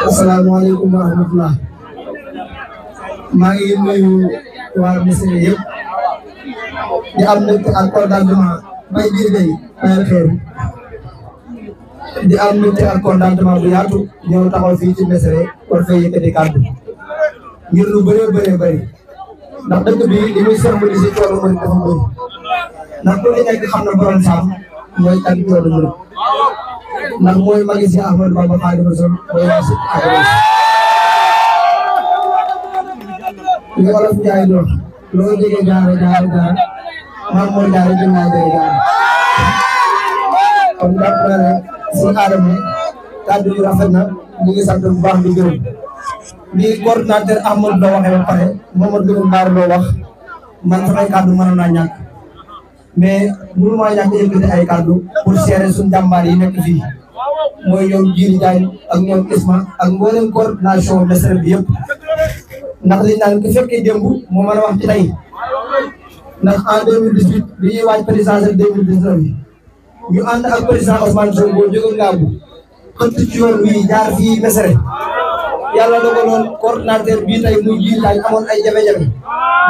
asalaamaaleykum wa rahmatulah. maa ngi nuyu waa Missirah yëpp di am mbégte ak contentement bay biir day bayal xeer di am mbégte ak contentement bu yaatu ñëw taxaw fii ci Missirah war fay yëkkati kàddu ngir lu bëree bëri ndax dëkk bi li muy symboliser coono mooy dafa bëri ndax ku nekk xam na borom saam mooy tàgg coono bëri ndax mooy magi si Ahmadou Bamba Khadimu Rasul mooy si adresse li Wolof Njaay di wax loo jege jaare maam mooy jaare gën naa jege jaare kon jàpp naa ne si Adama kàddu yu rafet na ñu ngi sant bu baax di gërëm li coordinateur Ahmadou Lo waxee ba pare Mamadou Lamine Bara Lo wax man samay kàddu mënoon naa ñàkk mais mënu maa ñàkk yëkkati ay kàddu pour seere suñu jàmbaar yi nekk fii mooy ñoom Djily Diagne ak ñoom Isma ak mboolem coordination Missirah bi yëpp ndax li naan ku fekkee démb moo mën a wax ci tey ndax en 2018 bi ñuy waaj présidentielle 2019 bi ñu ànd ak président Ousmane Sonko jóge Ngaabu xëtt ci yoon wi jaar fii Missirah yàlla dogaloon coordinateur bii tey muy Djily Diagne amoon ay jafe-jafe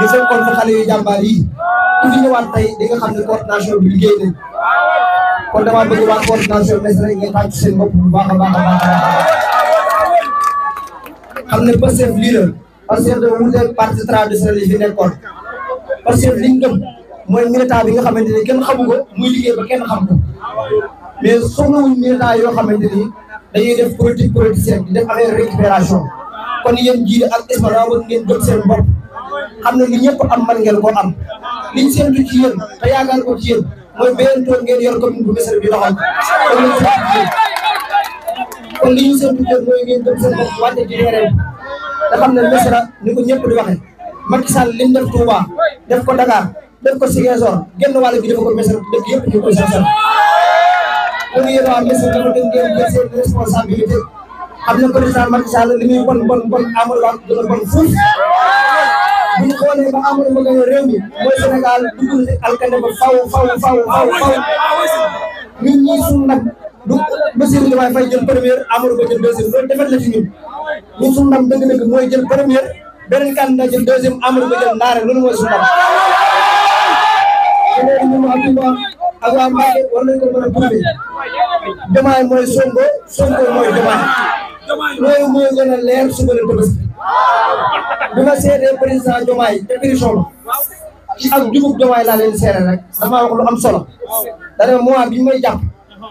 ñu fekkoon fa xale yu jàmbaar yi ku fi ñëwaat tey di nga xam ne coordination bi liggéey nañ kon damaa bëgg waa coordination Missirah ngeen tàcc seen bopp bu baax a baax xam ne Pastef lii la Pastef dafa wuteeg parti traditionnel yi fi nekkoon Pastef li ñu gëm mooy militant bi nga xamante ni kenn xamu ko muy liggéey ba kenn xam ko mais soxlawuñ militant yoo xamante ni dañuy def politicien di def affaire récupération kon yéen Djily ak Isma daa war ngeen jot seen bopp xam ne li ñëpp am man ngeen ko am liñ séntu ci yéen te yaakaar ko ci yéen mooy beneen tool ngeen yor commune bu Missirah bi doxal kon li ñu séntu ci yéen mooy ngeen jot seen bopp wàcce ci terrain te xam ne Missirah ni ko ñëpp di waxee Macky Sall li mu def Touba def ko Dakar def ko Ziguinchor genn wàll gi def ko Missirah dëkk yëpp ñu koy sant kon yéen waa Missirah dafa gën ngeen jël seen responsabilité xam ne président Macky Sall li muy bon Amadou Ba gën a bon fuuf bu ñu xoolee ba Amadou Ba gën a réew mi mooy Sénégal dugg na alkande ba faw ñun ñii suñu ndam du Bassirou Diomaye Faye jël première Amadou Ba jël deuxième loolu defet la ci ñun suñu ndam dëgg-dëgg mooy jël première beneen candidat jël deuxième Amadou Ba jël ndaare loolu mooy suñu ndam léegi ñun waa Touba ak waa Mbacké war nañ ko mën a prouver Diomaye mooy Sonko mooy Diomaye loolu mooy gën a leer suba la Tabaski bi ma seetee président Diomaye te prison ak jubug Diomaye laa leen seere rek damaa wax lu am solo dana mois bi may jàpp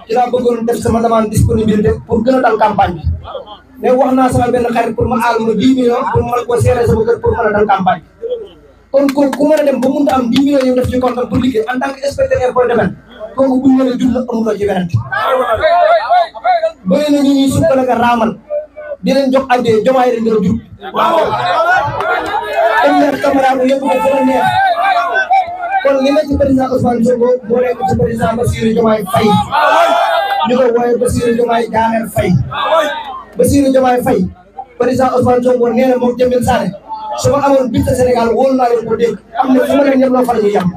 ci laa bëggoon def sama demande disponibilité pour gën a dal campagne bi mais wax naa sama benn xarit pour ma aal ma 10 millions pour ma ko seere sama kër pour mën a dal campagne kon ku mën a dem ba mënut a am 10 millions yu def ci compte pour liggéey en tant que inspecteur impôt domaine kooku bu ñu nee jub la amuloo ci werante bëri na ñu ñuy sukkale nga raamal di leen jox addee Diomaye rek dina jub comme neex camarade yëpp ko gën a neex kon li ma ci président Ousmane Sonko moo nekk ci président Bassirou Diomaye Faye ñu ko wooyee Bassirou Diomaye Diakhar Faye Bassirou Diomaye Faye président Ousmane Sonko nee na moom Jamil Sané su ma amoon biir Sénégal wóolu naa leen ko dégg am na fu ma leen ñëpp loo far ñu yem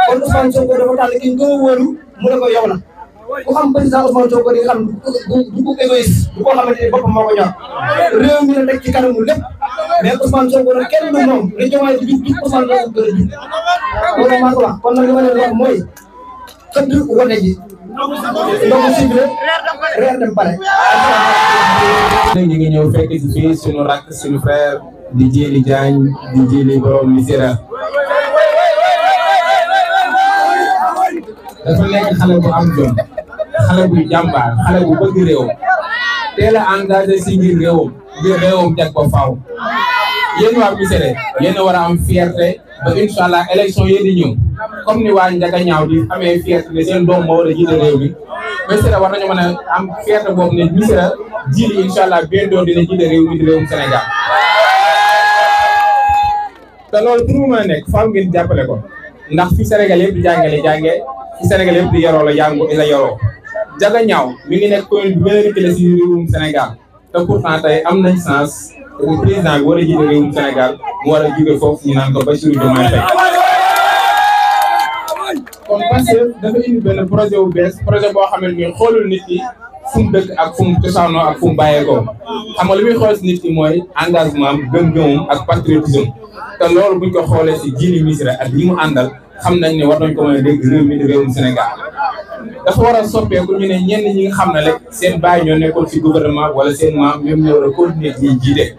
kon Ousmane Sonko dafa tànn ki nga wóolu mu ne ko yow la ku xam président Ousmane Sonko di nga xam du ko égoïste du ko xamante ni boppam moo ko ñor réew mi la teg ci kanamu lépp mais Ousmane Sonko nag kenn du moom li Diomaye di jub Ousmane Sonko gën a jub loolu maa ko wax kon nag li ma leen wax mooy xëdd wote ji ndogu ciblé reer dem pare ñu ngi ñëw fekk si fii suñu rakk suñu frère di Djily Diagne di Djily borom Missirah dafa nekk xale bu am jom xale bu jàmbaar xale bu bëgg réew teel a engagé si ngir réewam jag ba faaw yéen waa Missirah yéen a war a am fierté ba incha allah élection yi di ñëw comme ni waa Ndiaga Ñaaw di amee fierté ne seen doom moo war a jiite réew mi Missirah war nañu mën a am fierté boobu ne Missirah Djily incha allah bien doon dina jiite réew mi di réewum Sénégal te loolu pour mu mën a nekk faaw ngeen jàppale ko ndax fi Sénégal yëpp di jàngee fi Sénégal yëpp di yaroo la yaroo Ndiaga Ñaaw mi ngi nekk commune bi gën a reculé si réewum Sénégal te pourtant tey am nañ chance président bi war a jiite réewum Sénégal mu war a jóge foofu ñu naan ko Bassirou Diomaye Faye kon parce que dafa indi benn projet bu bees projet boo xam ne xoolul nit ñi fu mu dëkk ak fu mu cosaanoo ak fu mu bàyyeekoo xam nga li muy xool si nit ki mooy engagement am gëm-gëmam ak patriotisme te loolu buñ ko xoolee si Djily Missirah ak ñi mu àndal xam nañ ne war nañ ko mën a dégg réew mi di réewum Sénégal dafa war a soppeeku ñu ne ñenn ñi nga xam ne rek seen baay ñoo nekkoon si gouvernement wala seen maam ñoom ñoo war a continuer ñuy jiite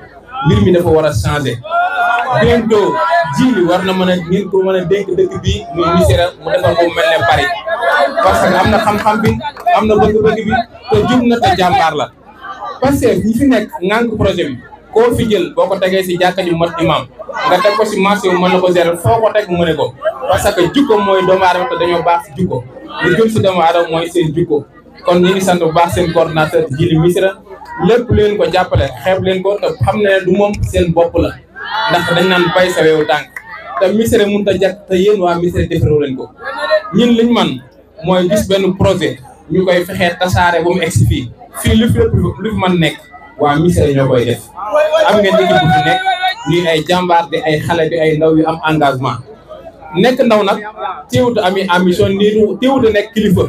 mbir mi dafa war a changé bientôt Djily war na mën a ngeen ko mën a dénk dëkk bii muy Missirah mu defal ko mel ne Paris parce que am na xam-xam bi am na bëgg-bëgg bi te jub na te jàmbaar la parce que ñi fi nekk ngànk projet bi koo fi jël boo ko tegee si jàkka ji mat imam nga teg ko si marché bi mën na ko gérer foo ko teg mu ne ko parce que jukko mooy doomu aadama te dañoo baax si jukko li gën si doomu aadama mooy seen jukko kon ñu ngi sant bu baax seen coordonnateur Djily Missirah lépp leen ko jàppale xeeb leen ko te xam ne du moom seen bopp la ndax dañ naan bay sa weewu tànk te Missirah mënut a jàpp te yéen waa Missirah defaroo leen ko ñun liñ man mooy gis benn projet ñu koy fexee tasaare ba mu egsi fii lu fi mën nekk waa Missirah ñoo koy def am ngeen équipe bu fi nekk ñuy ay jàmbaar di ay xale di ay ndaw yu am engagement nekk ndaw nag teewut ami ambition nii teewut a nekk kilifa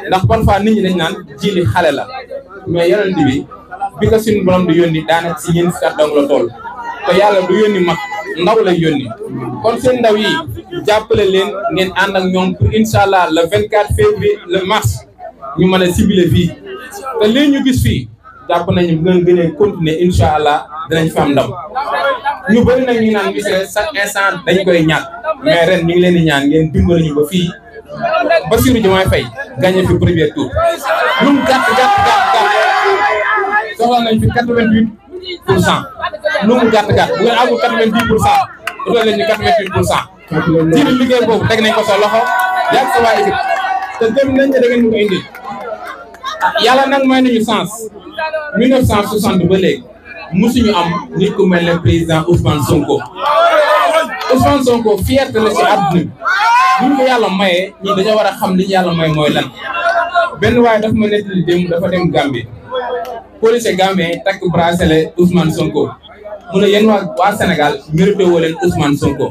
ndax parfois nit ñi dañ naan Djily xale la mais yonent bi ko suñu borom di yónni daanaka si ñeent fukki at dong la toll te yàlla du yónni mag ndaw lay yónni kon seen ndaw yi jàppale leen ngeen ànd ak ñoom pour incha allah le 24 février le mars ñu mën a ciblé fii te lii ñu gis fii jàpp nañu bu ngeen gënee continuer incha allah dinañ fi am ndam ñu bëri nag ñu naan Missirah chaque instant dañ koy ñàkk mais ren ñu ngi leen di ñaan ngeen dimbali ñu ba fii Bassirou Diomaye Faye gagné fi premier tour lu mu gàtt soxla nañ fi 88%. lu mu gàtt bu ngeen àggul 90% utal leen ñu 88%. Djily liggéey boobu teg nañ ko sa loxo yàgg sa waa équipe te gëm nañ ne da ngeen ñu ko indi yàlla nag may nañu sens 1960 ba léegi musuñu am nit ku mel ne président Ousmane Sonko. Ousmane Sonko fierté la ci àdduna bi ñu ko yàlla mayee ñi dañoo war a xam li ñu yàlla may mooy lan benn waaye dafa ma nettali démb dafa dem Gambie police Gambie takk bracelet Ousmane Sonko mu ne yéen waa Sénégal mérité woo leen Ousmane Sonko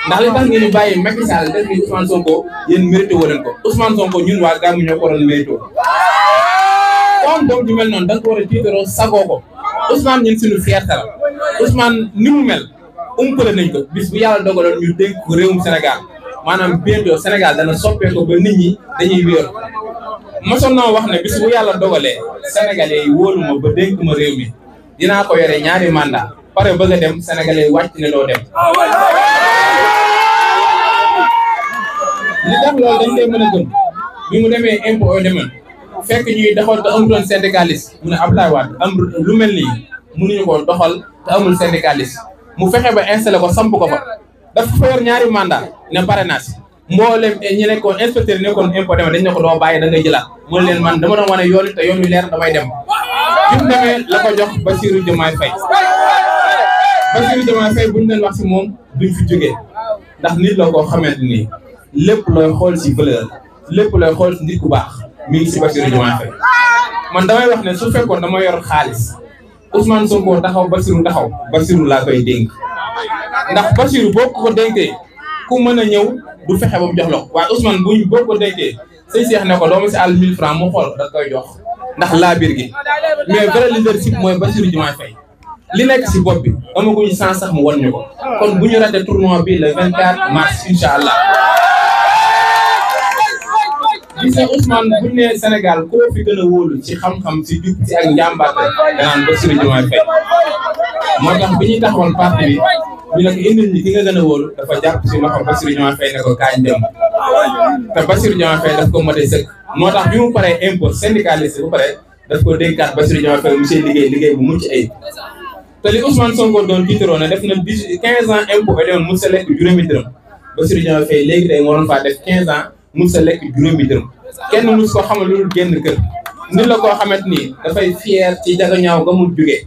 ndax li tax ngeen di bàyyi Macky Sall def ni Ousmane Sonko yéen mérité woo leen ko Ousmane Sonko ñun waa Gambie ñoo ko waroon mérité comme doom ju mel noonu da nga ko war a tiitaroo sagoo ko Ousmane ñun suñu fierté la Ousmane ni mu mel umpale nañ ko bis bu yàlla dogaloon ñu dénk ko réewum Sénégal maanaam bientôt Sénégal dana soppeeku ba nit ñi dañuy wéer mosoon naa wax ne bis bu yàlla dogalee Sénégalais yi wóolu ma ba dénk ma réew mi dinaa ko yore ñaari mandat pare bëgg a dem Sénégalais yi wàcc ne doo dem li tax loolu dañ koy mën a gëm bi mu demee impôt domaine fekk ñuy doxal te amutoon syndicaliste mu ne Abdoulaye Wade am lu mel nii mënuñu ko doxal te amul syndicaliste mu fexe ba installé ko samp ko fa dafa fa yor ñaari mandat ne parrainage mboolem ñi nekkoon inspecteur yi nekkoon impôt domaine dañ ne ko doo bàyyi da ngay jëlaat mu ne leen man dama doon wane yoon te yoon wi leer damay dem bi mu demee la ko jox Bassirou Diomaye Faye Bassirou Diomaye Faye buñu leen wax si moom duñ fi jógee ndax nit la koo xamante ni lépp looy xool si valeur lépp looy xool si nit ku baax mi ngi si Bassirou Diomaye Faye man damay wax ne su fekkoon dama yor xaalis Ousmane Sonko taxaw Bassirou laa koy dénk ndax Bassirou boo ko dénkee ku mën a ñëw du fexe ba mu jox la ko waaye Ousmane boo ko dénkee say seex ne ko doomu si àll 1000 francs mu xool da koy jox ndax laa biir gi mais vrai leadership mooy Bassirou Diomaye Faye li nekk si bopp bi amaguñu sens sax mu wan ñu ko kon bu ñu raté tournoi bi le 24 mars incha allah. gis nga Ousmane bu ñu nee Sénégal koo fi gën a wóolu ci xam-xam si jub si ak njàmbaate danaan Bassirou Diomaye Faye moo tax bi ñuy taxawal parti bi ñu ne ko indil ñi ki nga gën a wóolu dafa jàpp si loxo Bassirou Diomaye Faye ne ko kaañ dem te Bassirou Diomaye Faye daf ko mate sëkk moo tax bi mu paree impôt syndicaliste bu pare daf ko dénkaat Bassirou Diomaye Faye monsieur liggéey bu mucc ayib te li Ousmane Sonko doon tiitaroo ne def na 15 ans impôt et doon mu sa lekk juróomi dërëm Bassirou Diomaye Faye léegi tey moo doon faa def 15 ans mu sa lekk juróomi dërëm kenn mus ko xamal lu dul génn kër nit la koo xamante ni dafay fier ci jaga ñaaw ga mu jugee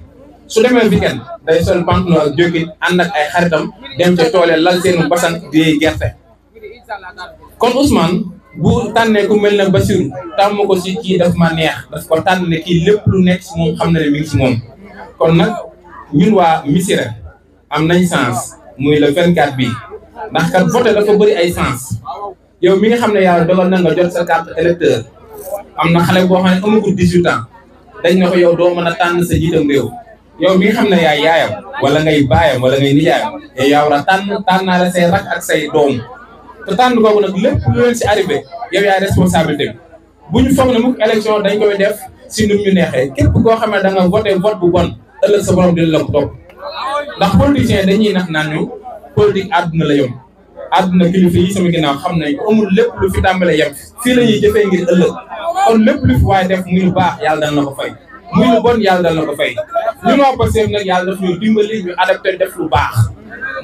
su demee weekend day sol pantalon ak jógit ànd ak ay xaritam dem ca toole lal seenu basan di gerte kon Ousmane bu tànnee ku mel ne Bassirou tàmm ko si kii daf ma neex daf ko tànn ne kii lépp lu nekk si moom xam na ne mi ngi si moom kon nag ñun waa Missirah am nañ sens muy le 24 bii ndax kat voté dafa bëri ay sens yow mi nga xam ne yàlla dogal na nga jot sa carte électeur am na xale boo xam ne amagul 18 ans dañ ne ko yow doo mën a tànn sa jiitam réew yow mi nga xam ne yaay yaayam wala ngay baayam wala ngay nijaayam yow yaa war a tànnaale say rak ak say doom te tànn googu nag lépp lu leen si arrivé yow yaay responsabilité bi bu ñu foog ne mukk élection dañ koy def si nu ñu neexee képp koo xam ne da nga voté vote bu bon ëllëg sa borom dina la ko topp ndax politiciens dañuy nax naan ñu politique àdduna la yom àdduna kilifa yi sama ginnaaw xam nañ ko amul lépp lu fi tàmbale yem fii la ñuy jëfee ngir ëllëg kon lépp lu fi waaye def muy lu baax yàlla dal na ko fay muy lu bon yàlla dal na ko fay ñun waa Pastef nag yàlla daf ñu dimbali ñu adapté def lu baax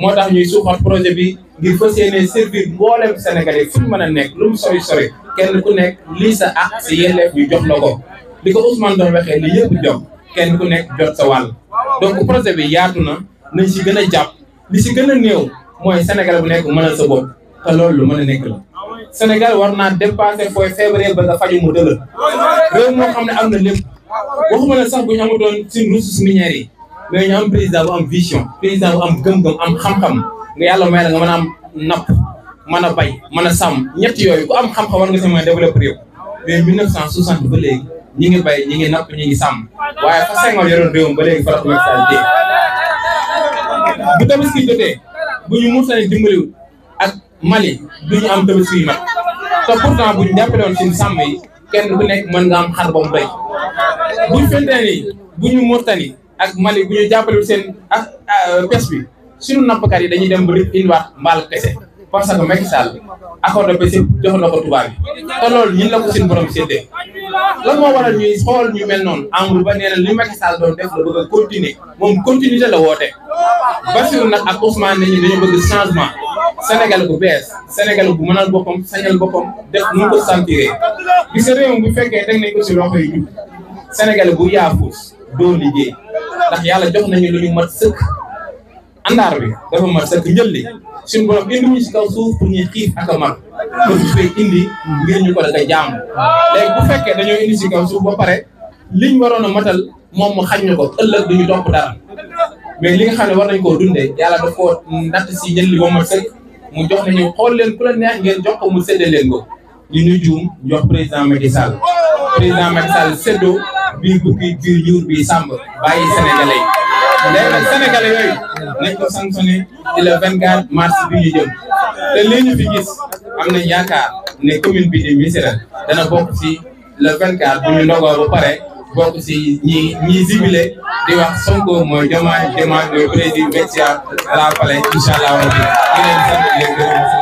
moo tax ñuy suuxat projet bi ngir fas yéene servir mboolem Sénégalais fu ñu mën a nekk lu mu sori sori kenn ku nekk lii sa ak si yelleef ñu jox la ko li ko Ousmane doon waxee li yëpp jox kenn ku nekk jot sa wàll donc projet bi yaatu na nañ si gën a jàpp li si gën a néew mooy Sénégal bu nekk mënal sa bopp te loolu lu mën a nekk la Sénégal war naa dépasser fooy feebaree ba nga faju mu dëgër réew moo xam ne am na lépp waxuma la sax bu ñu amutoon suñu ressources minières yi mais ñu am président bu am vision président bu am gëm-gëm am xam-xam nga yàlla may la nga mën a am napp mën a bay mën a sàmm ñett yooyu ku am xam-xam war nga si mën a développer réew mais 1960 ba léegi ñi ngi bay ñi ngi napp ñi ngi sàmm waaye fa Senghor yoroon réewam ba léegi fa la ko Macky Sall dee bu tabaski jotee bu ñu Mauritanie dimbaliwul ak Mali du ñu am tabaski yu mat te pourtant bu ñu jàppale woon suñu sàmm yi kenn ku nekk mën nga am xar ba mu doy bu ñu fente ni bu ñu Mauritanie ak Mali bu ñu jàppalewul seen ak pêche bi suñu nappkat yi dañuy dem ba indiwaat mbaal kese parce que Macky Sall accord de pêche jox na ko tubaab yi te loolu ñun la ko suñu borom séddee lan moo waral ñuy xool ñu mel noonu Amadou Ba nee na li Macky Sall doon def la bëgg a continuer moom continuité la woote Bassirou nag ak Ousmane ne ñu dañu bëgg changement Sénégal bu bees Sénégal bu mënal boppam sañal boppam def nu ko sentiré gis nga réew bu fekkee teg nañ ko si loxo yi jub Sénégal bu yaafus doo liggéey ndax yàlla jox nañu lu ñu mat sëkk àndaar bi dafa mat sëkk njël li suñu borom indi ñu si kaw suuf pour ñuy xiif ak a mar pour ñu fay indi ngir ñu ko daka jaamu léegi bu fekkee dañoo indi si kaw suuf ba pare liñ waroon a matal moom mu xañ ñu ko ëllëg duñu topp dara mais li nga xam ne war nañ koo dundee yàlla daf koo natt si njël li ba mat sëkk mu jox nañu xool leen ku la neex ngeen jox ko mu séddee leen ko ñu ñu juum jox président Macky Sall séddoo bii bukki bii ñuur bii sàmb bàyyi sénégalais yi léegi nag sénégalais yooyu nañ ko sanctionné ci le 24 mars bi ñu jëm te lii ñu fi gis am nañ yaakaar ne commune bi di Missirah dana bokk ci le 24 bu ñu ndogoo ba pare bokk ci ñi zibilé di wax Sonko mooy Diomaye mooy président Macky Sall la fale incha allah.